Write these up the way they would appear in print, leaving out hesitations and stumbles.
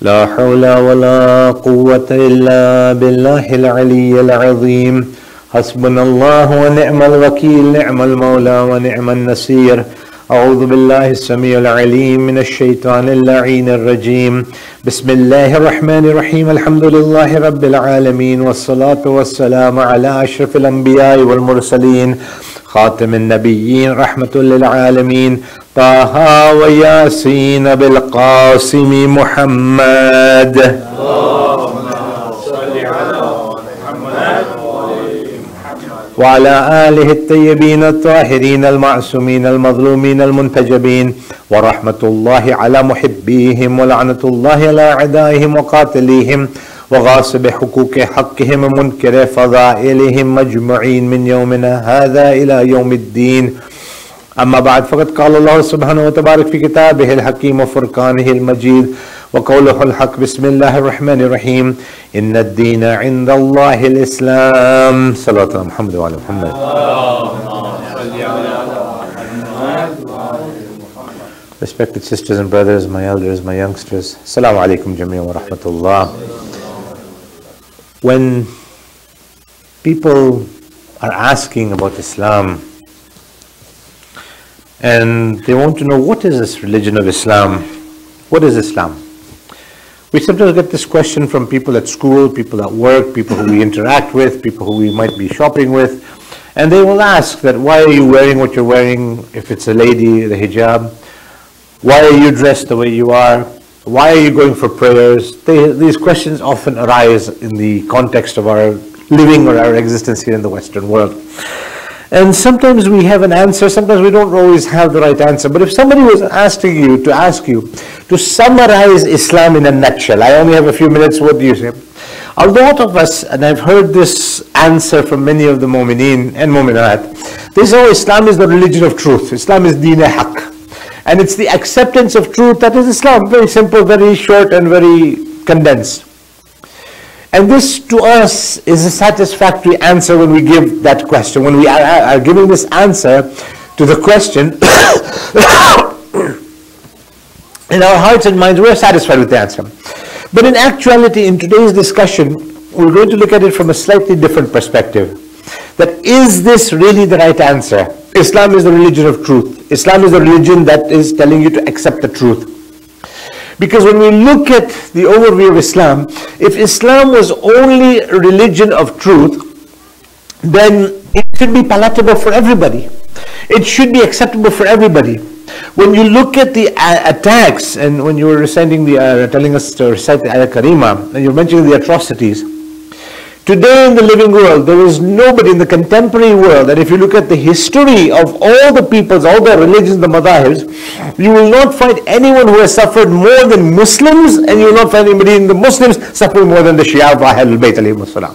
لا حول ولا قوة إلا بالله العلي العظيم حسبنا الله ونعم الوكيل نعم المولى ونعم النصير أعوذ بالله السميع العليم من الشيطان اللعين الرجيم بسم الله الرحمن الرحيم الحمد لله رب العالمين والصلاة والسلام على أشرف الأنبياء والمرسلين خاتم النبيين رحمة للعالمين طه وياسين بالقاسم محمد وعلى آله الطيبين الطاهرين المعصومين المظلومين المنتجبين ورحمة الله على محبيهم ولعنة الله على أعدائهم وقاتليهم وغاصب حقوق حقهم ومنكر فضائلهم مجمعين من يومنا هذا إلى يوم الدين أما بعد فقد قال الله سبحانه وتبارك في كتابه الحكيم وفرقانه المجيد وقوله الحق بسم الله الرحمن الرحيم إن الدين عند الله الإسلام صلى الله عليه محمد وعلى محمد. Respected sisters and brothers, my elders, my youngsters, Assalamu alaikum jami'an wa rahmatullah. When people are asking about Islam and they want to know what is this religion of Islam, what is Islam? We sometimes get this question from people at school, people at work, people who we interact with, people who we might be shopping with, and they will ask that why are you wearing what you're wearing, if it's a lady, the hijab, why are you dressed the way you are, why are you going for prayers? These questions often arise in the context of our living or our existence here in the Western world. And sometimes we have an answer, sometimes we don't always have the right answer. But if somebody was asking you to summarize Islam in a nutshell, I only have a few minutes, what do you say? A lot of us, and I've heard this answer from many of the mu'mineen and mu'minat, they say, oh, Islam is the religion of truth. Islam is deen-e-haq. And it's the acceptance of truth that is Islam. Very simple, very short and very condensed. And this to us is a satisfactory answer when we give that question. When we are giving this answer to the question, in our hearts and minds, we're satisfied with the answer. But in actuality, in today's discussion, we're going to look at it from a slightly different perspective. That is this really the right answer? Islam is the religion of truth. Islam is the religion that is telling you to accept the truth. Because when we look at the overview of Islam, if Islam was only a religion of truth, then it should be palatable for everybody. It should be acceptable for everybody. When you look at the attacks, and when you were reciting telling us to recite the Ayah Karima, and you're mentioning the atrocities, today in the living world, there is nobody in the contemporary world that if you look at the history of all the peoples, all the religions, the madahibs, you will not find anyone who has suffered more than Muslims, and you will not find anybody in the Muslims suffering more than the Shia of Ahlul Bayt alayhimus salam.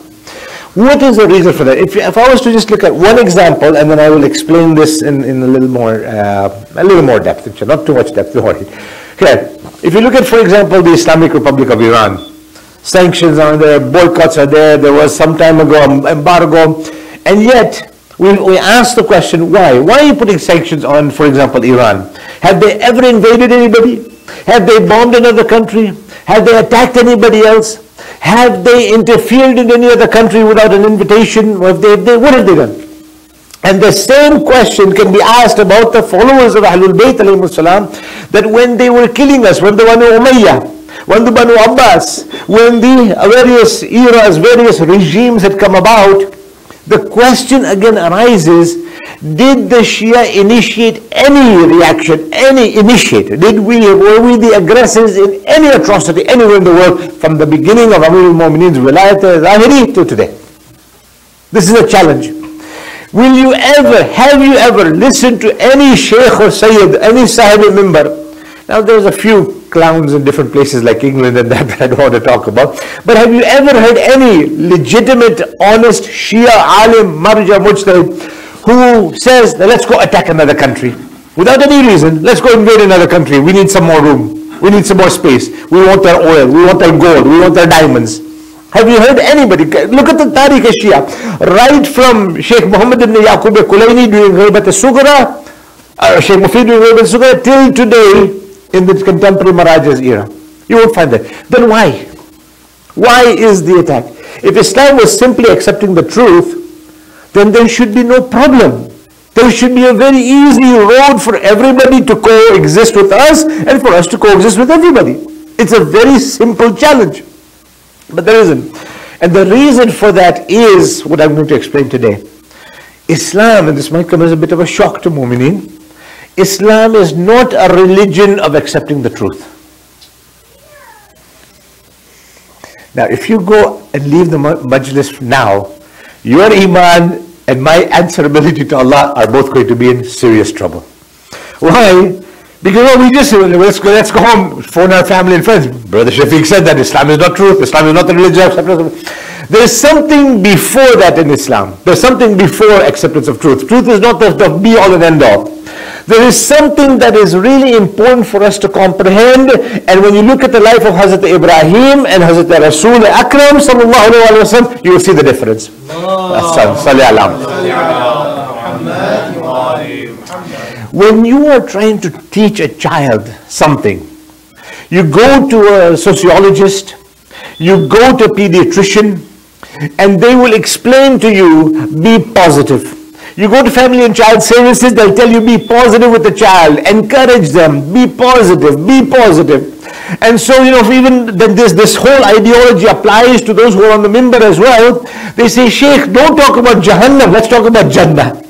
What is the reason for that? If I was to just look at one example, and then I will explain this in a little more depth, not too much depth, don't worry. Okay, if you look at, for example, the Islamic Republic of Iran, sanctions are there, boycotts are there, there was some time ago embargo, and yet we ask the question, why? Why are you putting sanctions on, for example, Iran? Have they ever invaded anybody? Have they bombed another country? Have they attacked anybody else? Have they interfered in any other country without an invitation? What have they done? And the same question can be asked about the followers of Ahlul Bayt alayhimus salam, that when they were killing us, when the Banu Umayyah, when the Banu Abbas, when the various eras, various regimes had come about, the question again arises, did the Shia initiate any reaction, were we the aggressors in any atrocity anywhere in the world from the beginning of Amir al-Mu'mineen's Wilayat al-Zahiri to today? This is a challenge. Have you ever listened to any Shaykh or Sayyid, any Sahib al-Mimbar? Now there's a few clowns in different places like England and that I don't want to talk about. But have you ever heard any legitimate, honest Shia, alim, marja, mujtahid who says, let's go attack another country? Without any reason, let's go invade another country. We need some more room. We need some more space. We want their oil. We want their gold. We want their diamonds. Have you heard anybody? Look at the Tariq al-Shia. Right from Sheikh Muhammad ibn Yaqub al-Kulayni doing Ghaibat al-Sughra, Sheikh Mufid doing Ghaibat al-Sughra, till today, in the contemporary Marajas era. You won't find that. Then why? Why is the attack? If Islam was simply accepting the truth, then there should be no problem. There should be a very easy road for everybody to coexist with us and for us to coexist with everybody. It's a very simple challenge. But there isn't. And the reason for that is what I'm going to explain today. Islam, and this might come as a bit of a shock to Mu'mineen, Islam is not a religion of accepting the truth. Now, if you go and leave the majlis now, your iman and my answerability to Allah are both going to be in serious trouble. Why? Because let's go home, phone our family and friends. Brother Shafiq said that Islam is not truth, Islam is not the religion. There is something before that in Islam. There's something before acceptance of truth. Truth is not the be all and end all. There is something that is really important for us to comprehend, and when you look at the life of Hazrat Ibrahim and Hazrat Rasul Akram sallallahu alaihi wasallam, you will see the difference. When you are trying to teach a child something, you go to a sociologist, you go to a pediatrician, and they will explain to you, be positive. You go to family and child services, they'll tell you be positive with the child, encourage them, be positive, be positive. And so, even then this whole ideology applies to those who are on the minbar as well. They say, Sheikh, don't talk about Jahannam, let's talk about Jannah.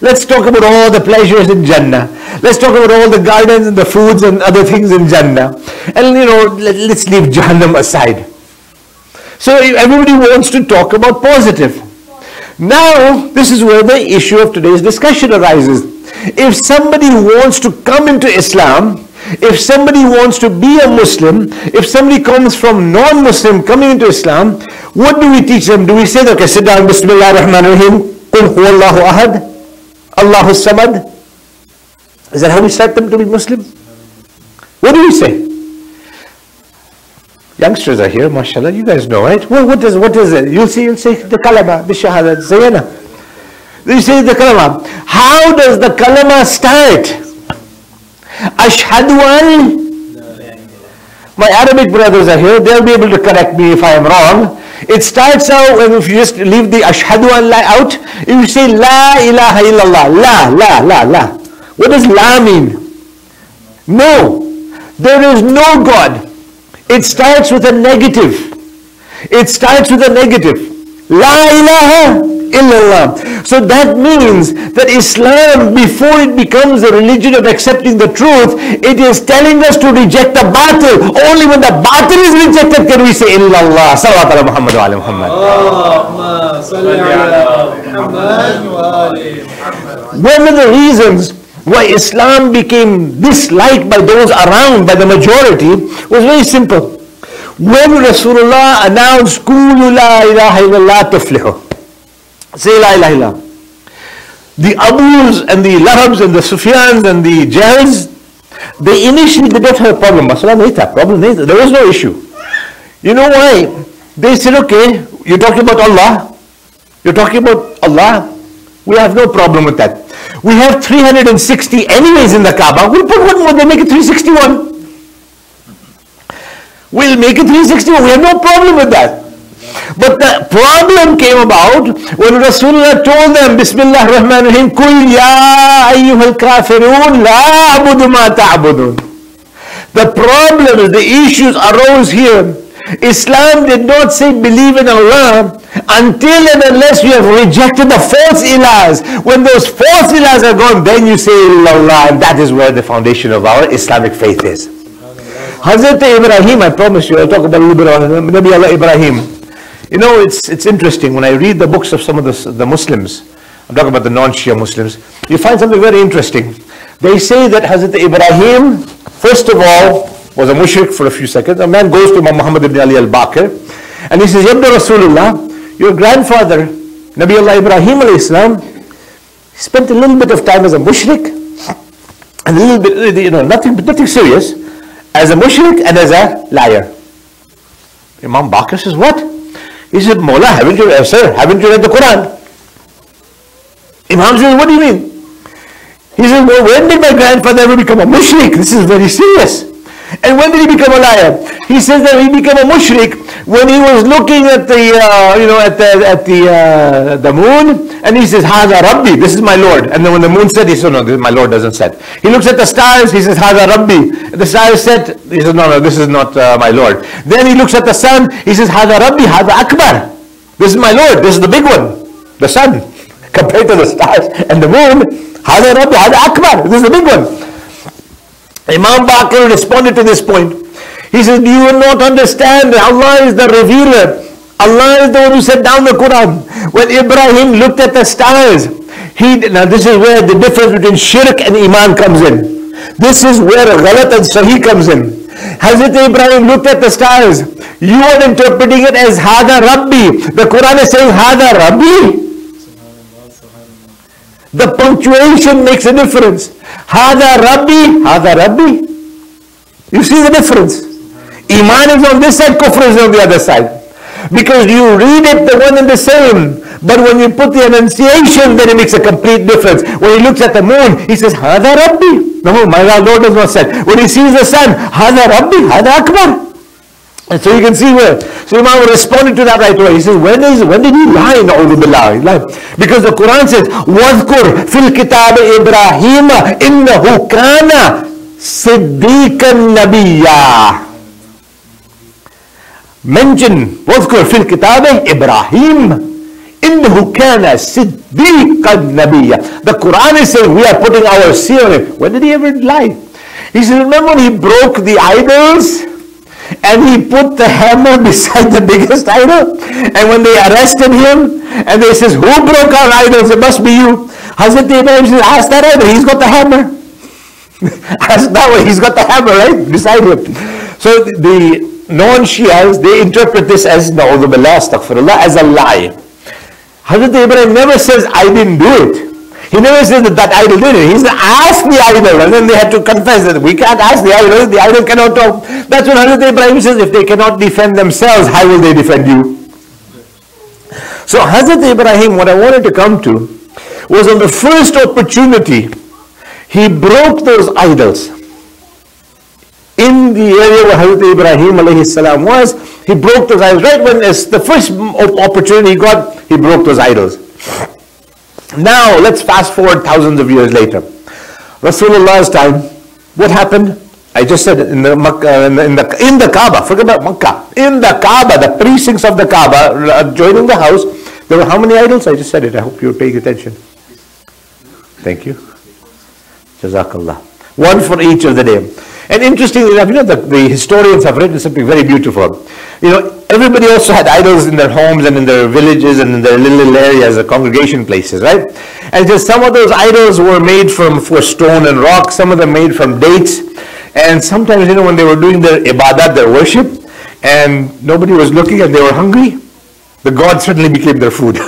Let's talk about all the pleasures in Jannah. Let's talk about all the gardens and the foods and other things in Jannah. And let's leave Jahannam aside. So everybody wants to talk about positive. Now, this is where the issue of today's discussion arises. If somebody wants to come into Islam, if somebody wants to be a Muslim, if somebody comes from non-Muslim coming into Islam, what do we teach them? Do we say, okay, sit down, Bismillah ar-Rahman ar-Rahim, Qul huwallahu ahad, Allahu samad? Is that how we start them to be Muslim? What do we say? Youngsters are here, mashallah, you guys know, right? Well, what is it? You'll say the kalama, the shahada, zayyana. You say the kalama. How does the kalama start? Ashhadu an. My Arabic brothers are here, they'll be able to correct me if I am wrong. It starts out, if you just leave the ashhadu an out, if you say la ilaha illallah, la. What does la mean? No, there is no God. It starts with a negative. It starts with a negative. La ilaha illallah. So that means that Islam, before it becomes a religion of accepting the truth, it is telling us to reject the batil. Only when the batil is rejected can we say illallah. Salawat ala Muhammad wa ala Muhammad. One of the reasons why Islam became disliked by those around, by the majority, was very simple. When Rasulullah announced, Qulu la ilaha illallah tuflihu, say la ilaha illallah, the Abus and the Lahabs and the Sufyans and the Jahils, they initially did not have a problem. There was no issue. You know why? They said, okay, you're talking about Allah. You're talking about Allah. We have no problem with that. We have 360 anyways in the Kaaba. We'll put one more, they make it 361. We'll make it 361. We have no problem with that. But the problem came about when Rasulullah told them, Bismillah ar-Rahman ar-Rahim, Kul ya ayyuhal kafirun la abudu ma ta'budun. The problem is, the issues arose here. Islam did not say believe in Allah until and unless you have rejected the false ilahs. When those false ilahs are gone, then you say Allah, and that is where the foundation of our Islamic faith is. Hazrat Ibrahim, I promise you, I'll talk about a little bit of Nabi Allah Ibrahim. It's interesting when I read the books of some of the Muslims. I'm talking about the non-Shia Muslims. You find something very interesting. They say that Hazrat Ibrahim, first of all, was a mushrik for a few seconds. A man goes to Imam Muhammad ibn Ali al-Baqir and he says, Yabda Rasulullah, your grandfather, Nabi Allah Ibrahim alayhi salam, spent a little bit of time as a mushrik and a little bit, nothing serious, as a mushrik and as a liar. Imam Baqir says, what? He said, Mawla, haven't you read the Quran? Imam says, what do you mean? He said, well, when did my grandfather ever become a mushrik? This is very serious. And when did he become a liar? He says that he became a mushrik when he was looking at the moon, and he says, Hada Rabbi, this is my Lord. And then when the moon set, he said, no, my Lord doesn't set. He looks at the stars, he says, Hada Rabbi. The stars set, he says, no, this is not my Lord. Then he looks at the sun, he says, Hada Rabbi, Hada Akbar. This is my Lord, this is the big one, the sun. Compared to the stars and the moon, Hada Rabbi, Hada Akbar, this is the big one. Imam Baqir responded to this point. He said, do you not understand that Allah is the revealer? Allah is the one who set down the Quran. When Ibrahim looked at the stars, now this is where the difference between shirk and iman comes in. This is where ghalat and sahih comes in. Hazrat Ibrahim looked at the stars. You are interpreting it as Hada Rabbi. The Quran is saying Hada Rabbi. The punctuation makes a difference. Hada Rabbi, Hada Rabbi. You see the difference? Iman is on this side, kufr is on the other side. Because you read it the one and the same. But when you put the enunciation, then it makes a complete difference. When he looks at the moon, he says, Hada Rabbi. No, my Lord does not say. When he sees the sun, Hada Rabbi, Hada Akbar. And so you can see where. So Imam responded to that right away. He says, when did he lie? Na'udhu billah. He lied. Because the Quran says, وَذْكُرْ فِي الْكِتَابِ إِبْرَاهِيمَ إِنَّهُ كَانَ صِدِّيقًا نَبِيًّا. Mention, وَذْكُرْ فِي الْكِتَابِ إِبْرَاهِيمَ إِنَّهُ كَانَ صِدِّيقًا نَبِيًّا. The Quran is saying, we are putting our seal on it. When did he ever lie? He says, remember when he broke the idols? And he put the hammer beside the biggest idol. And when they arrested him, and they says, who broke our idols? It must be you. Hazrat Ibrahim says, ask that idol, he's got the hammer. Ask that way, he's got the hammer, right? Beside him. So the non-Shias, they interpret this as, na'udhu billah, astaghfirullah, as a lie. Hazrat Ibrahim never says, I didn't do it. He never says that idol did it. He said, ask the idol. And then they had to confess that we can't ask the idol cannot talk. That's what Hazrat Ibrahim says, if they cannot defend themselves, how will they defend you? So Hazrat Ibrahim, what I wanted to come to, was on the first opportunity, he broke those idols. In the area where Hazrat Ibrahim alayhi salam was, he broke those idols. Right when the first opportunity he got, he broke those idols. Now, let's fast forward thousands of years later. Rasulullah's time, what happened? I just said in the Kaaba, forget about Makkah. In the Kaaba, the precincts of the Kaaba, adjoining the house, there were how many idols? I just said it. I hope you're paying attention. Thank you. Jazakallah. One for each of the day. And interestingly enough, the historians have written something very beautiful. Everybody also had idols in their homes and in their villages and in their little areas, the congregation places, right? And just some of those idols were made for stone and rock, some of them made from dates. And sometimes, when they were doing their ibadat, their worship, and nobody was looking and they were hungry, the god suddenly became their food.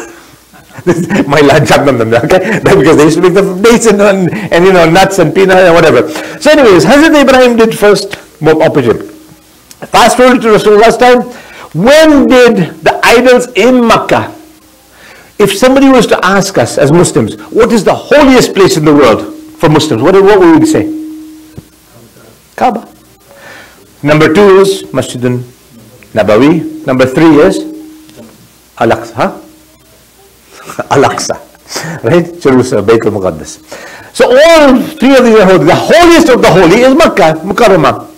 My lunch, okay? Because they used to make the dates and nuts and peanut and whatever. So anyways, Hazrat Ibrahim did first opposite. Fast forward to Rasulullah's time. When did the idols in Makkah, if somebody was to ask us as Muslims, what is the holiest place in the world for Muslims? What would we say? Kaaba. Number 2 is Masjidun Nabawi. Number 3 is Al-Aqsa. Al-Aqsa, right? Jerusalem, Bayt al-Muqaddas. So all 3 of these are holy. The holiest of the holy is Makkah, Mukarramah.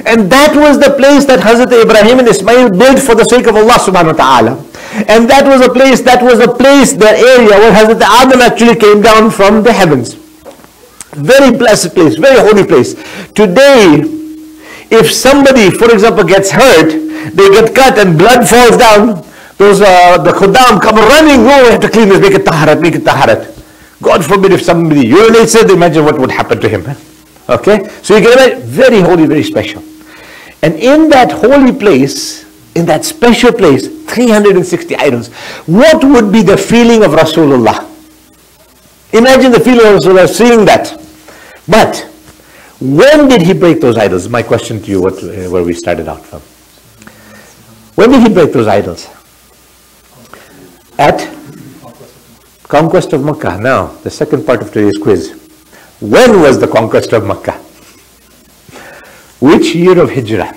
And that was the place that Hazrat Ibrahim and Ismail built for the sake of Allah subhanahu wa ta'ala. And that was a place, the area where Hazrat Adam actually came down from the heavens. Very blessed place, very holy place. Today, if somebody, for example, gets hurt, they get cut and blood falls down, the khuddam come running, we have to clean this, make it taharat. God forbid if somebody urinates it, imagine what would happen to him. Okay, so you can imagine, very holy, very special. And in that holy place, in that special place, 360 idols. What would be the feeling of Rasulullah? Imagine the feeling of Rasulullah seeing that. But when did he break those idols? My question to you, where we started out from. When did he break those idols? At conquest of Makkah. Now, the second part of today's quiz. When was the conquest of Makkah? Which year of Hijrah?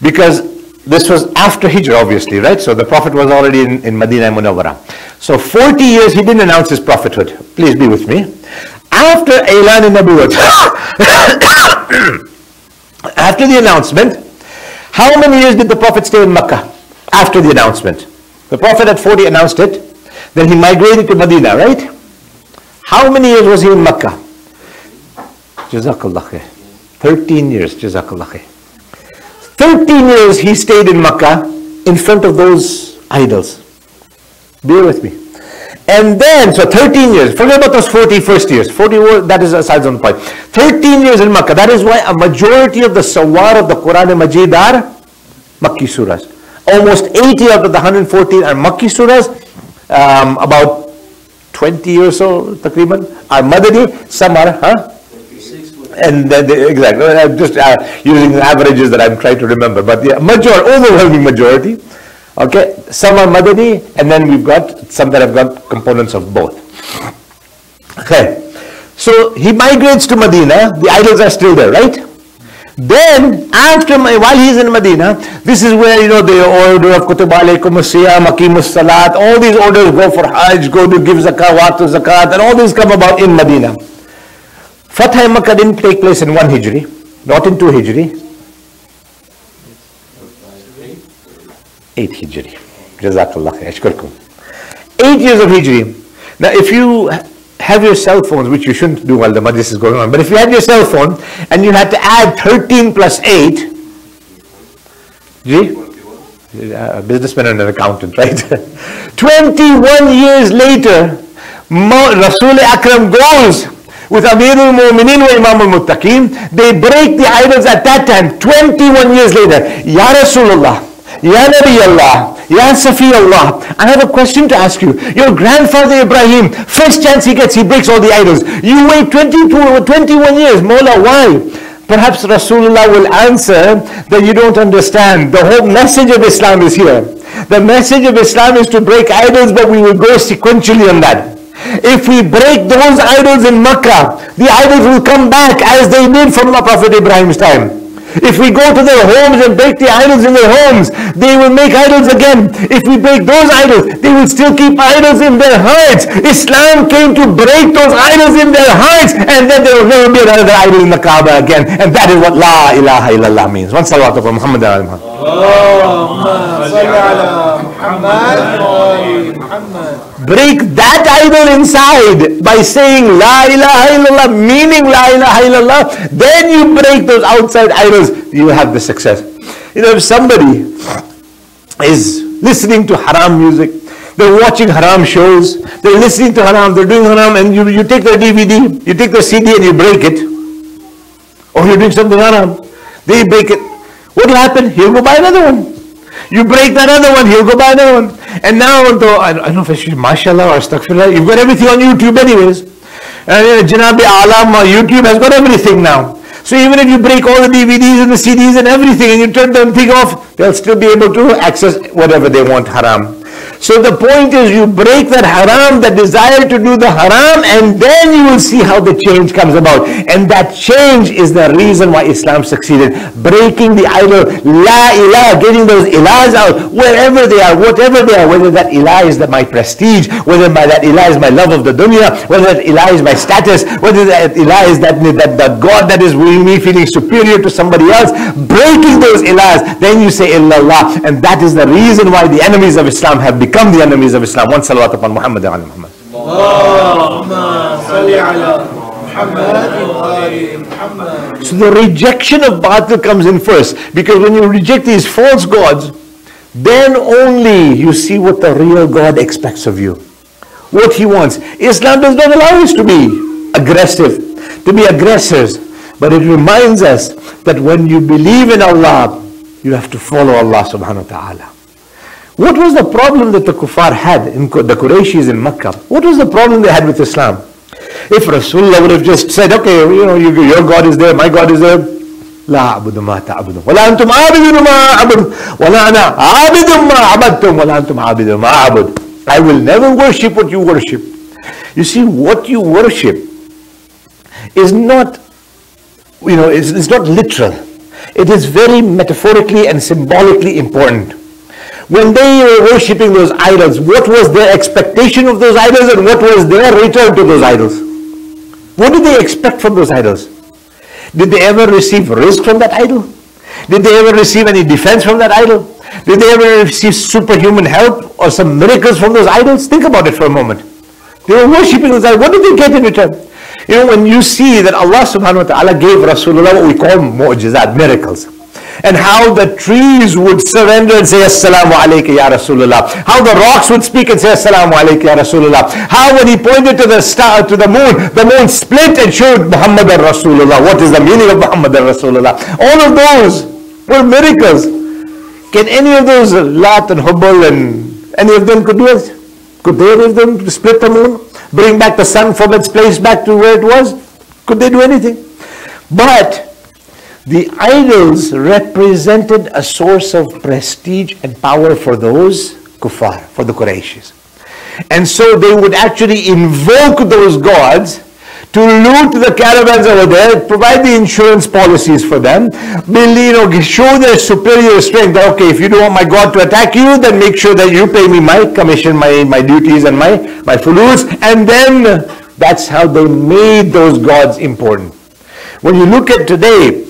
Because this was after Hijrah, obviously, right? So the Prophet was already in Medina Munawwara. So 40 years he didn't announce his prophethood. Please be with me. After Ailan in Nabuwwat, after the announcement, how many years did the Prophet stay in Makkah after the announcement? The Prophet at 40 announced it. Then he migrated to Medina, right? How many years was he in Makkah? Jazakallah khair. 13 years, Jazakallah khair. 13 years he stayed in Makkah in front of those idols. Bear with me. And then, so 13 years, forget about those 40 first years. 40, that is aside on the point. 13 years in Makkah. That is why a majority of the Sawar of the Quran Majid are Makki surahs. Almost 80 out of the 114 are Makki surahs. About 20 or so, takriban, are Madani. Some are, And then exactly, I'm just using averages that I'm trying to remember, but the overwhelming majority. Okay, some are Madani, and then we've got some that have got components of both. Okay, so he migrates to Medina. The idols are still there, right? Then, while he's in Medina, this is where, the order of Kutub alaykum as-siyam, aqimus salat, all these orders, go for Hajj, go to give zakat, watu zakat, and all these come about in Medina. Fatah Makkah didn't take place in 1 Hijri, not in 2 Hijri. 8 Hijri. Jazakallah khair. Ashkurkum. 8 years of Hijri. Now if you have your cell phones, which you shouldn't do while the majlis is going on, but if you had your cell phone and you had to add 13 plus 8, a businessman and an accountant, right? 21 years later, Rasul Akram goes with Amirul Mu'mineen wa Imam al-Muttaqeen. They break the idols at that time, 21 years later. Ya Rasulullah, Ya Nabi Allah, Ya Safi Allah, I have a question to ask you. Your grandfather Ibrahim, first chance he gets, he breaks all the idols. You wait 21 years, Mawla, why? Perhaps Rasulullah will answer that you don't understand. The whole message of Islam is here. The message of Islam is to break idols, but we will go sequentially on that. If we break those idols in Makkah, the idols will come back as they did from the Prophet Ibrahim's time. If we go to their homes and break the idols in their homes, they will make idols again. If we break those idols, they will still keep idols in their hearts. Islam came to break those idols in their hearts, and then there will never be another idol in the Kaaba again. And that is what La ilaha illallah means. One salawat of Muhammad. Break that idol inside by saying La ilaha illallah, meaning La ilaha illallah. Then you break those outside idols, you have the success. If somebody is listening to haram music, they're watching haram shows, they're listening to haram, they're doing haram, and you take their DVD, you take their CD and you break it, or you're doing something haram, they break it. What will happen? He'll go buy another one. You break that other one, he'll go buy another one. And now, I don't know if I should, mashallah or astaghfirullah, you've got everything on YouTube anyways. And Janabi Alam, YouTube has got everything now. So even if you break all the DVDs and the CDs and everything and you turn them thing off, they'll still be able to access whatever they want haram. So the point is, you break that haram, that desire to do the haram, and then you will see how the change comes about. And that change is the reason why Islam succeeded. Breaking the idol, La ilah, getting those ilahs out, wherever they are, whatever they are, whether that ilah is my prestige, whether that ilah is my love of the dunya, whether that ilah is my status, whether that ilah is that God that is me feeling superior to somebody else, breaking those ilahs, then you say illallah. And that is the reason why the enemies of Islam have become the enemies of Islam. One salawat upon Muhammad and Muhammad. So the rejection of batil comes in first, because when you reject these false gods, then only you see what the real God expects of you, what He wants. Islam does not allow us to be aggressive, to be aggressors, but it reminds us that when you believe in Allah, you have to follow Allah subhanahu wa ta'ala. What was the problem that the kuffar had, in the Qurayshis in Makkah? What was the problem they had with Islam? If Rasulullah would have just said, okay, your God is there, my God is there, La a'budu ma ta'budu, wa la antum a'budu ma a'budu, wa la ana a'budu ma a'badtum, wa la antum a'budu ma a'budu. I will never worship what you worship. You see, what you worship is not, it's not literal. it is very metaphorically and symbolically important. When they were worshipping those idols, what was their expectation of those idols and what was their return to those idols? What did they expect from those idols? Did they ever receive rizq from that idol? Did they ever receive any defense from that idol? Did they ever receive superhuman help or some miracles from those idols? Think about it for a moment. They were worshipping those idols. What did they get in return? You know, when you see that Allah subhanahu wa ta'ala gave Rasulullah what we call mu'jizat, miracles, and how the trees would surrender and say Assalamu alayka ya Rasulullah, how the rocks would speak and say Assalamu alayka ya Rasulullah, how when he pointed to the star, to the moon split and showed Muhammadan Rasulullah. What is the meaning of Muhammadan Rasulullah? All of those were miracles. Can any of those, Lat and Hubal and any of them could do it? Could they of them split the moon? Bring back the sun from its place back to where it was? Could they do anything? But the idols represented a source of prestige and power for those kuffar, for the Qurayshis. And so they would actually invoke those gods to loot the caravans over there, provide the insurance policies for them, show their superior strength. That, okay, if you don't want my God to attack you, then make sure that you pay me my commission, my duties and my fulus. And then that's how they made those gods important. When you look at today,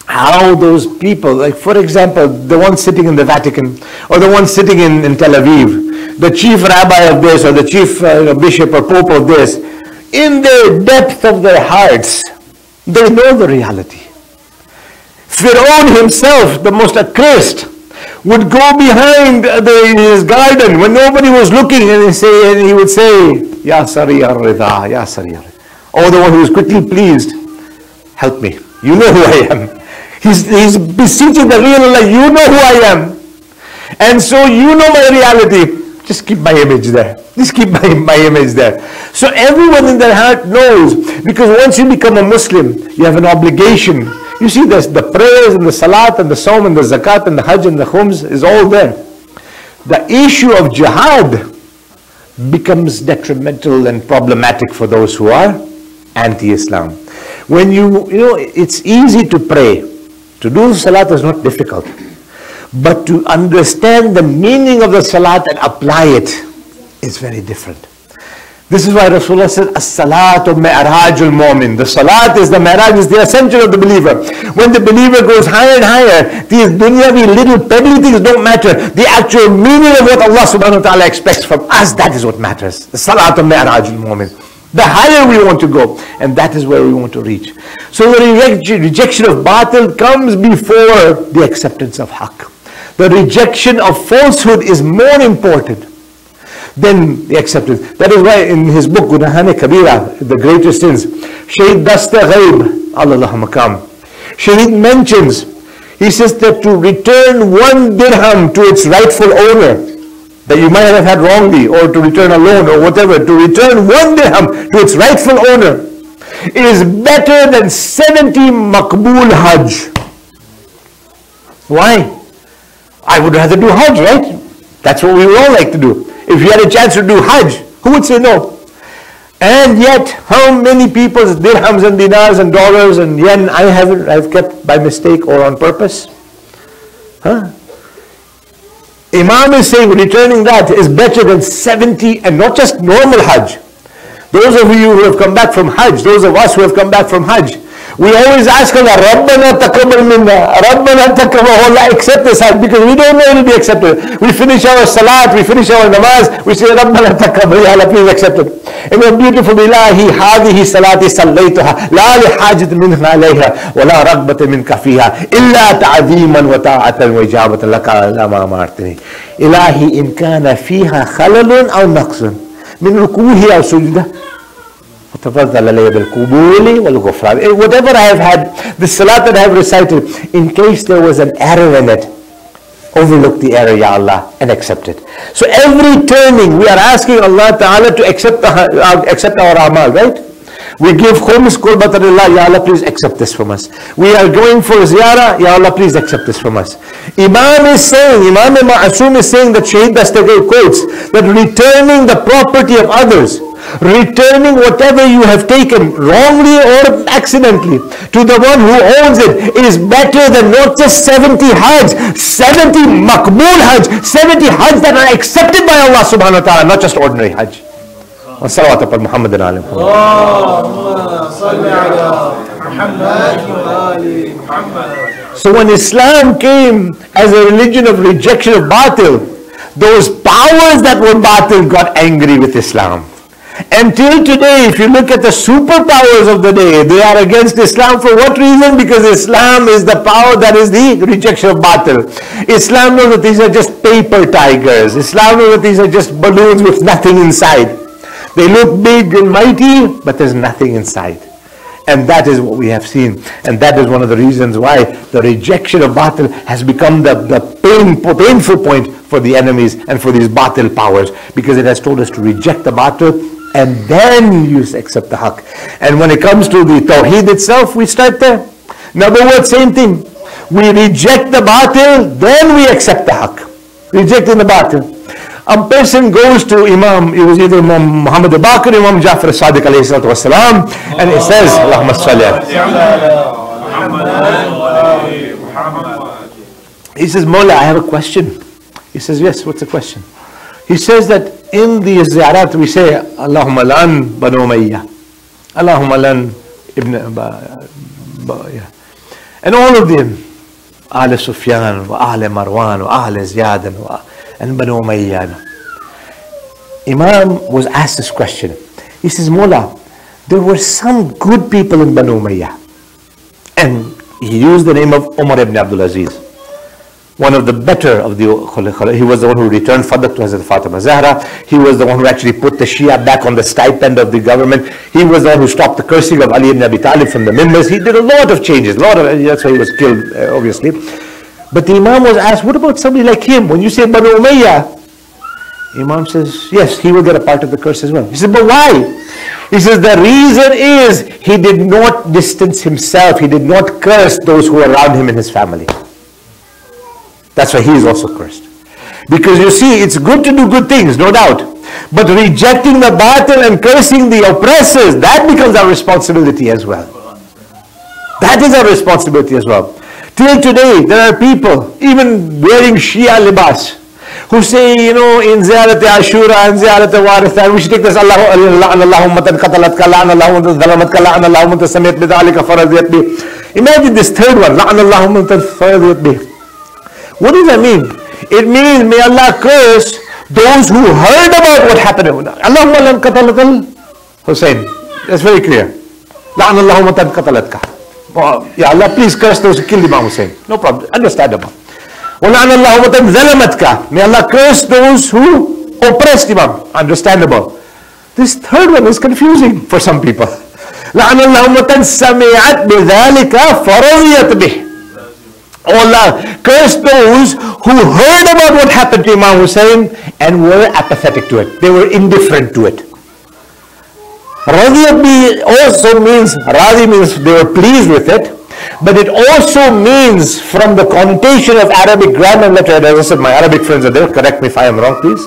how those people, like for example, the one sitting in the Vatican, or the one sitting in Tel Aviv, the chief rabbi of this, or the chief bishop or pope of this, in the depth of their hearts, they know the reality. Pharaoh himself, the most accursed, would go behind his garden when nobody was looking, and he would say, Ya Sari ar-Rida, Ya Sari ar-Rida. Oh, the one who is quickly pleased, help me. You know who I am. He's beseeching the real Allah, you know who I am. And so you know my reality. Just keep my image there. Just keep my image there. So everyone in their heart knows, because once you become a Muslim, you have an obligation. You see this, the prayers and the salat and the saum and the zakat and the hajj and the khums is all there. The issue of jihad becomes detrimental and problematic for those who are anti-Islam. When it's easy to pray. To do salat is not difficult. But to understand the meaning of the salat and apply it is very different. This is why Rasulullah said, As-salatu mi'rajul mu'min. The salat is the mi'raj, is the ascension of the believer. When the believer goes higher and higher, these dunyavi little peddly things don't matter. The actual meaning of what Allah subhanahu wa ta'ala expects from us, that is what matters. The salatu mi'rajul mu'min. The higher we want to go, and that is where we want to reach. So the rejection of batil comes before the acceptance of haqq. The rejection of falsehood is more important than the acceptance. That is why in his book, Gunahan Kabira, the greatest sins, Shaheed Dasta Ghaib, Allah Makam, Shaheed mentions, he says that to return 1 dirham to its rightful owner, that you might have had wrongly, or to return a loan or whatever, to return 1 dirham to its rightful owner, it is better than 70 Maqbool Hajj. Why? I would rather do Hajj, right? That's what we would all like to do. If you had a chance to do Hajj, who would say no? And yet, how many people's dirhams and dinars and dollars and yen I've kept by mistake or on purpose? Huh? Imam is saying returning that is better than 70, and not just normal Hajj. Those of you who have come back from Hajj, those of us who have come back from Hajj, we always ask Allah, Rabbana taqabbal minna, Rabbana taqabbal, Allah accept this Hajj, because we don't know it will be accepted. We finish our salat, we finish our namaz, we say, Rabbana taqabbal, Ya Allah, please accept it. And we're beautiful, Ilahi, hadihi salati sallaytuha, la li hajat minha alayha, wa la ragbata minka fiha, illa ta'adhiman wa ta'atan wa ijabatan laka lama amartini. Ilahi, in kana fiha khalalun aw naqsun, min rukuhi aw sujudah, whatever I have had, the salat that I have recited, in case there was an error in it, overlook the error, Ya Allah, and accept it. So every turning, we are asking Allah Ta'ala to accept our amal, right? We give khums, qurbatalillah, Ya Allah, please accept this from us. We are going for ziyarah, Ya Allah, please accept this from us. Imam Ma'asum is saying that Shaheed Dastagir quotes, that returning the property of others returning whatever you have taken, wrongly or accidentally, to the one who owns it, is better than not just 70 Hajj, 70 Makbool Hajj, 70 Hajj that are accepted by Allah subhanahu wa ta'ala, not just ordinary Hajj. Salawat upon Muhammad and Ali Muhammad. So when Islam came as a religion of rejection of batil, those powers that were batil got angry with Islam. Until today, if you look at the superpowers of the day, they are against Islam. For what reason? Because Islam is the power that is the rejection of batil. Islam knows that these are just paper tigers. Islam knows that these are just balloons with nothing inside. They look big and mighty, but there's nothing inside. And that is what we have seen. And that is one of the reasons why the rejection of batil has become the painful point for the enemies and for these batil powers. Because it has told us to reject the batil and then you accept the haqq. And when it comes to the tawheed itself, we start there. In other words, same thing. We reject the batil, then we accept the haqq. Rejecting the batil. A person goes to Imam, it was either Imam Muhammad al-Baqir, Imam Ja'far al-Sadiq alayhi salatu wasalam, and he says, Allahumma salli. He says, Mawla, I have a question. He says, yes, what's the question? He says that in the ziyarat we say, Allahumma lan banu Umayyah, Allahumma lan ibn, and all of them, Ahl Sufyan, wa Ahl Marwan, wa Ahl Ziyad, and Banu Umayyah. Imam was asked this question. He says, Mullah, there were some good people in Banu Umayyah. And he used the name of Umar ibn Abdul Aziz, one of the better of the Khulafa. He was the one who returned Fadak to Hazrat Fatima Zahra. He was the one who actually put the Shia back on the stipend of the government. He was the one who stopped the cursing of Ali ibn Abi Talib from the mimbars. He did a lot of changes, that's why he was killed, obviously. But the Imam was asked, what about somebody like him? When you say Banu Umayyah, Imam says, yes, he will get a part of the curse as well. He said, but why? He says, the reason is he did not distance himself. He did not curse those who were around him in his family. That's why he is also cursed. Because you see, it's good to do good things, no doubt. But rejecting the batil and cursing the oppressors, that becomes our responsibility as well. That is our responsibility as well. Till today, there are people, even wearing Shia libas, who say, you know, in Ziyarat Ashura and Ziyarat Waritha, we should take this, imagine this third one, what does that mean? It means, may Allah curse those who heard about what happened. Allahumma qatalat Hussein. That's very clear. Ya Allah, please curse those who killed Imam Hussein. No problem, understandable. May Allah curse those who oppressed Imam. Understandable. This third one is confusing for some people. Allah curse those who heard about what happened to Imam Hussein and were apathetic to it. They were indifferent to it. Radiyat bi also means, Radi means they were pleased with it, but it also means, from the connotation of Arabic grammar letter, as I said, my Arabic friends are there, correct me if I am wrong, please.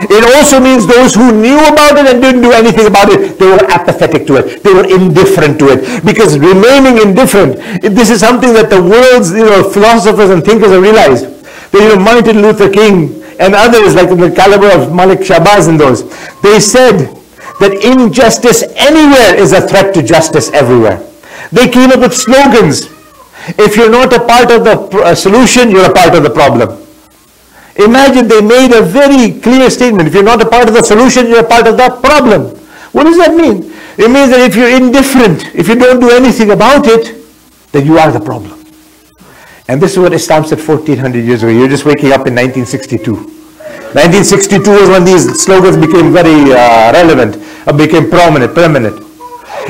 It also means those who knew about it and didn't do anything about it, they were apathetic to it, they were indifferent to it. Because remaining indifferent, this is something that the world's philosophers and thinkers have realized. That Martin Luther King and others, like in the caliber of Malik Shabazz and those, they said that injustice anywhere is a threat to justice everywhere. They came up with slogans. If you're not a part of the solution, you're a part of the problem. Imagine they made a very clear statement. If you're not a part of the solution, you're a part of the problem. What does that mean? It means that if you're indifferent, if you don't do anything about it, then you are the problem. And this is what Islam said 1400 years ago. You're just waking up in 1962. 1962 is when these slogans became very relevant, became prominent, permanent.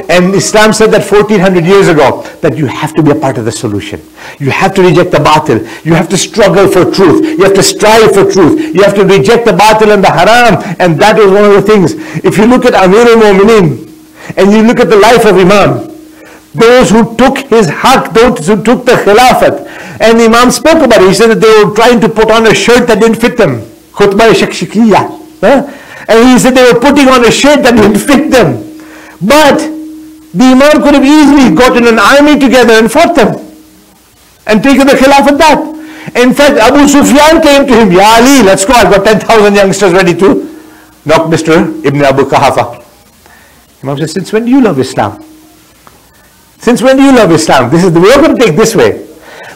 And Islam said that 1400 years ago, that you have to be a part of the solution. You have to reject the batil. You have to struggle for truth. You have to strive for truth. You have to reject the batil and the haram. And that was one of the things. If you look at Amir al-Mu'mineen, and you look at the life of Imam, those who took his haqq, those who took the khilafat, and Imam spoke about it. He said that they were trying to put on a shirt that didn't fit them. Khutbah shakshikiyah. And he said they were putting on a shirt that didn't fit them. But the Imam could have easily gotten an army together and fought them and taken the Khilafat back. In fact, Abu Sufyan came to him, Ya Ali, let's go, I've got 10,000 youngsters ready to knock Mr. Ibn Abu Qahafa. Imam said, since when do you love Islam? Since when do you love Islam? We're going to take this way.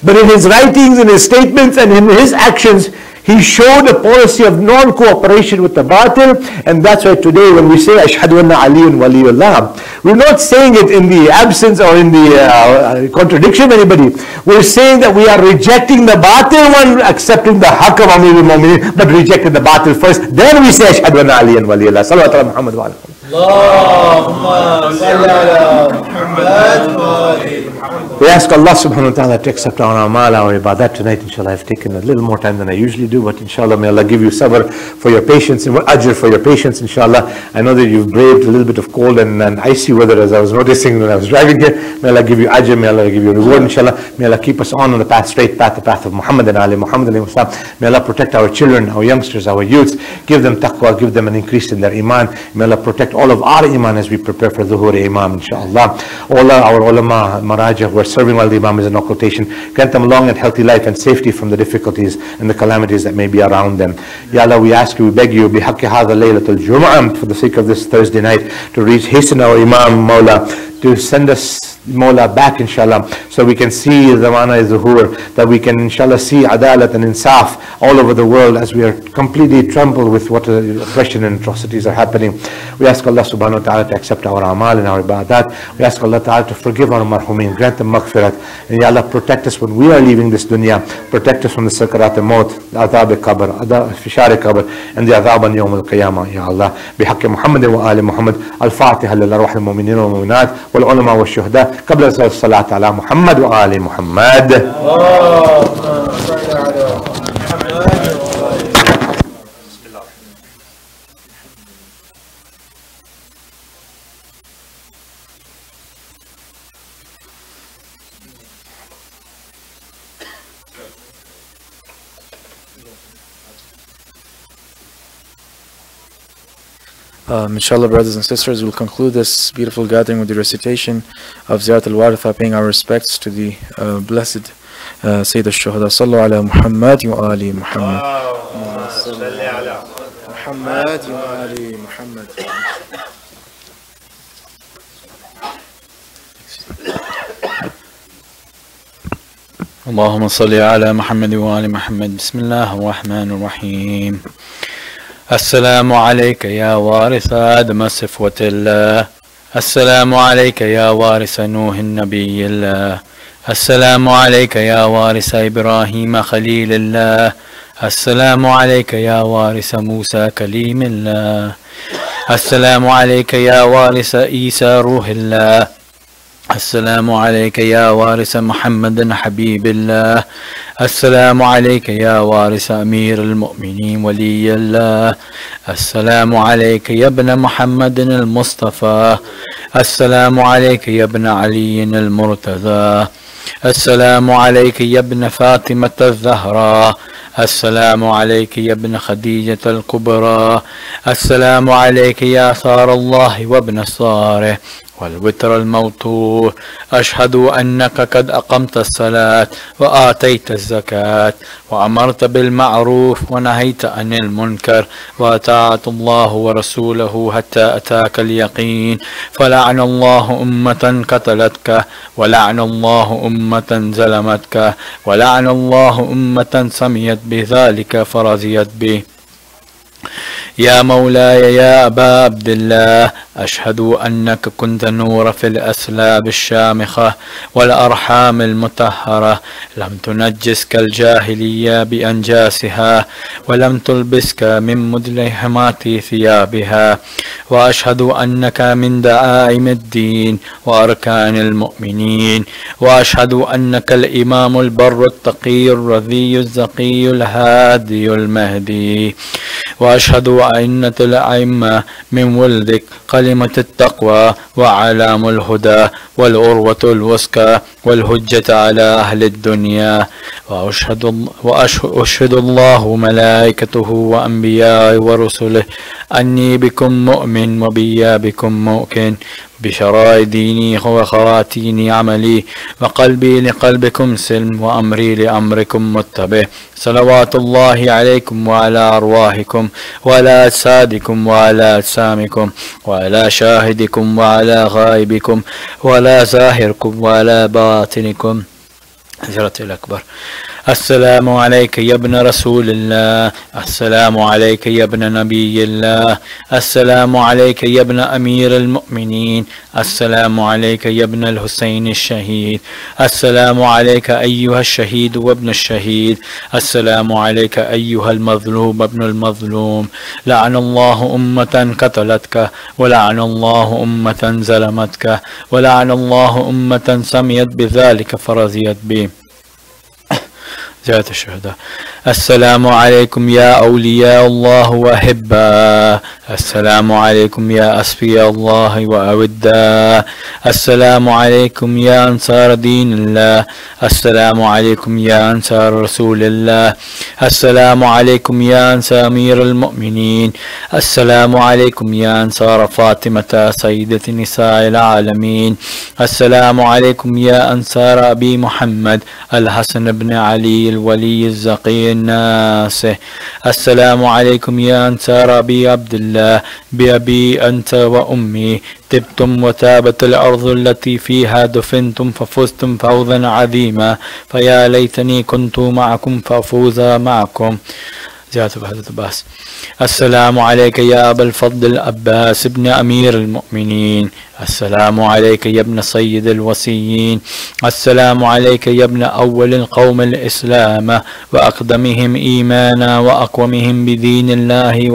But in his writings, in his statements, and in his actions, he showed a policy of non-cooperation with the batil, and that's why today when we say Ashhadu anna Aliyun Waliyullah, we're not saying it in the absence or in the contradiction of anybody. We're saying that we are rejecting the batil one, accepting the haqq of Amir al-Mu'minin, but rejecting the batil first. Then we say Ashhadu anna Aliyun Waliyullah. Salawat ala Muhammad wa ala Allahumma salli ala Muhammad wa ali Muhammad. We ask Allah subhanahu wa ta'ala to accept our amal, our ibadat tonight. Inshallah, I've taken a little more time than I usually do, but inshallah, may Allah give you sabr for your patience and ajr for your patience, inshallah. I know that you've braved a little bit of cold and icy weather, as I was noticing when I was driving here. May Allah give you ajr, may Allah give you reward, inshallah. May Allah keep us on the path, straight path, the path of Muhammad and Ali Muhammad alayhi wasallam. May Allah protect our children, our youngsters, our youths. Give them taqwa, give them an increase in their iman. May Allah protect all of our iman as we prepare for Dhuhr Imam, inshallah. All our ulama, maraja who are serving while the Imam is in occultation, grant them long and healthy life and safety from the difficulties and the calamities that may be around them. Ya Allah, we ask you, we beg you, bihaqqi hadha laylatul Jum'ah, for the sake of this Thursday night, to hasten our Imam, Mawla, to send us, Mawla, back, inshallah, so we can see Zamana Zuhur, that we can, inshallah, see Adalat and Insaf all over the world as we are completely trampled with what oppression and atrocities are happening. We ask Allah subhanahu wa ta'ala to accept our amal and our ibadat. We ask Allah ta'ala to forgive our marhumin, grant them maghfirat. And Ya Allah, protect us when we are leaving this dunya. Protect us from the sakarat al-maut, the adhab al-qabr, fishar al-qabr, and the adhab on yawm al-qiyamah. Ya Allah, bihaqqi Muhammad wa ali Muhammad, al-Fatiha lil arwah al-mu'minin wal mu'minat, wal ulama wal shuhada, qabla as-salat ala Muhammad wa ali Muhammad. Inshallah, brothers and sisters, we'll conclude this beautiful gathering with the recitation of Ziyarat al-Waritha, paying our respects to the blessed Sayyid al-Shuhada. Sallu ala Muhammad wa ali Muhammad. Salli ala Muhammad wa ali Muhammad. اللهم صل على محمد وآل محمد. بسم الله الرحمن الرحيم. السلام عليك يا وارث آدم صفوة الله. السلام عليك يا وارث نوح النبي الله. السلام عليك يا وارث إبراهيم خليل الله. السلام عليك يا وارث موسى كليم الله. السلام عليك يا وارث عيسى روح الله. السلام عليك يا وارث محمد حبيب الله. السلام عليك يا وارث أمير المؤمنين ولي الله. السلام عليك يا ابن محمد المصطفى. السلام عليك يا ابن علي المرتضى. السلام عليك يا ابن فاطمة الزهراء. السلام عليك يا ابن خديجة الكبرى. السلام عليك يا ثار الله وابن الصارح والوتر الموتور. أشهد أنك قد أقمت الصلاة وآتيت الزكاة وأمرت بالمعروف ونهيت عن المنكر وأطعت الله ورسوله حتى أتاك اليقين. فلعن الله أمة قتلتك ولعن الله أمة ظلمتك ولعن الله أمة سميت بذلك فرضيت به. يا مولاي يا أبا عبد الله، أشهد أنك كنت نور في الأسلاب الشامخة والأرحام المطهرة، لم تنجسك الجاهلية بأنجاسها ولم تلبسك من مدلهمات ثيابها، وأشهد أنك من دعائم الدين وأركان المؤمنين، وأشهد أنك الإمام البر التقي الرضي الزقي الهادي المهدي، وأشهد أئمة الأئمة من ولدك كلمة التقوى وعلام الهدى والعروة الوثقى والحجة على أهل الدنيا. وأشهد الله ملائكته وأنبياء ورسله أني بكم مؤمن وبيا بكم موقن بشرائع ديني وخواتيم عملي وقلبي لقلبكم سلم وأمري لأمركم متبع. صلوات الله عليكم وعلى أرواحكم وعلى أجسادكم وعلى أجسامكم وعلى شاهدكم وعلى غائبكم وعلى ظاهركم وعلى باطنكم. هجرة الأكبر. السلام عليك يا ابن رسول الله. السلام عليك يا ابن نبي الله. السلام عليك يا ابن أمير المؤمنين. السلام عليك يا ابن الحسين الشهيد. السلام عليك أيها الشهيد وابن الشهيد. السلام عليك أيها المظلوم ابن المظلوم. لعن الله أمة قتلتك ولعن الله أمة ظلمتك ولعن الله أمة سميت بذلك فرضيت به. زيادة الشهداء. السلام عليكم يا أولياء الله وأحباء. السلام عليكم يا أصفياء الله وأوداء. السلام عليكم يا أنصار دين الله. السلام عليكم يا أنصار رسول الله. السلام عليكم يا أنصار أمير المؤمنين. السلام عليكم يا أنصار فاطمة سيدة نساء العالمين. السلام عليكم يا أنصار أبي محمد الحسن بن علي الولي الزقي الناصح. السلام عليكم يا أنصار أبي عبد الله بأبي أنت وأمي. تبتم وتابت الأرض التي فيها دفنتم ففزتم فوزا عظيما. فيا ليتني كنت معكم فأفوز معكم. زيادة بهذا الباس. السلام عليك يا أبا الفضل العباس بن أمير المؤمنين. السلام عليك يا ابن سيد الوصيين. السلام عليك يا ابن أول القوم الإسلام وأقدمهم إيمانا وأقومهم بدين الله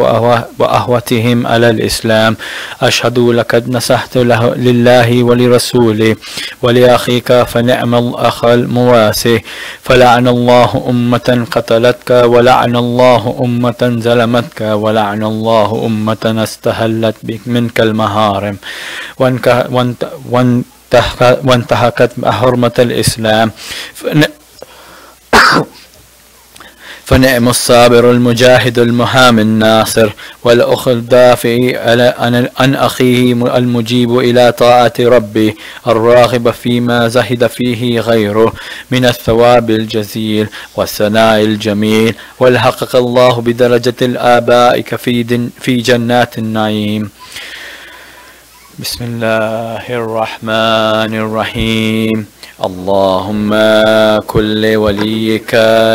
وأهوتهم على الإسلام. أشهد لقد نصحت لله ولرسوله ولأخيك فنعم الأخ المواسي. فلعن الله أمة قتلتك ولعن الله أمة ظلمتك ولعن الله أمة استهلت بك منك المهارم وانتهكت حرمة الإسلام. فنعم الصابر المجاهد المهام الناصر والأخ الدافع عن أخيه المجيب إلى طاعة ربه الراغب فيما زهد فيه غيره من الثواب الجزيل والثناء الجميل. والحقق الله بدرجة الآبائك في جنات النعيم. بسم الله الرحمن الرحيم. اللهم كل وليك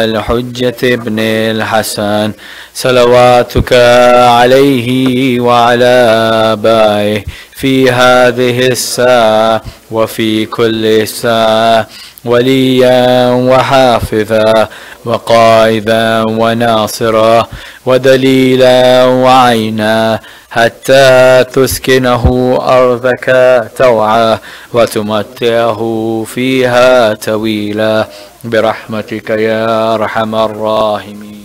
الحجة ابن الحسن صلواتك عليه وعلى آبائه في هذه الساعة وفي كل ساعة وليا وحافظا وقائدا وناصرا ودليلا وعينا حتى تسكنه أرضك توعا وتمتعه فيها طويلا برحمتك يا أرحم الراحمين.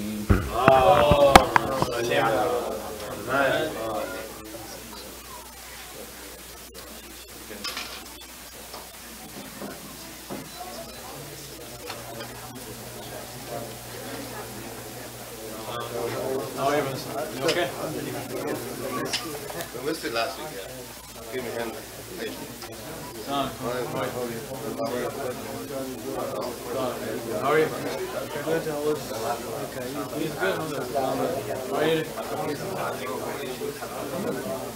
We missed it last week, yeah. Give me a hand. How are you? Good. Okay. He's good. How are you?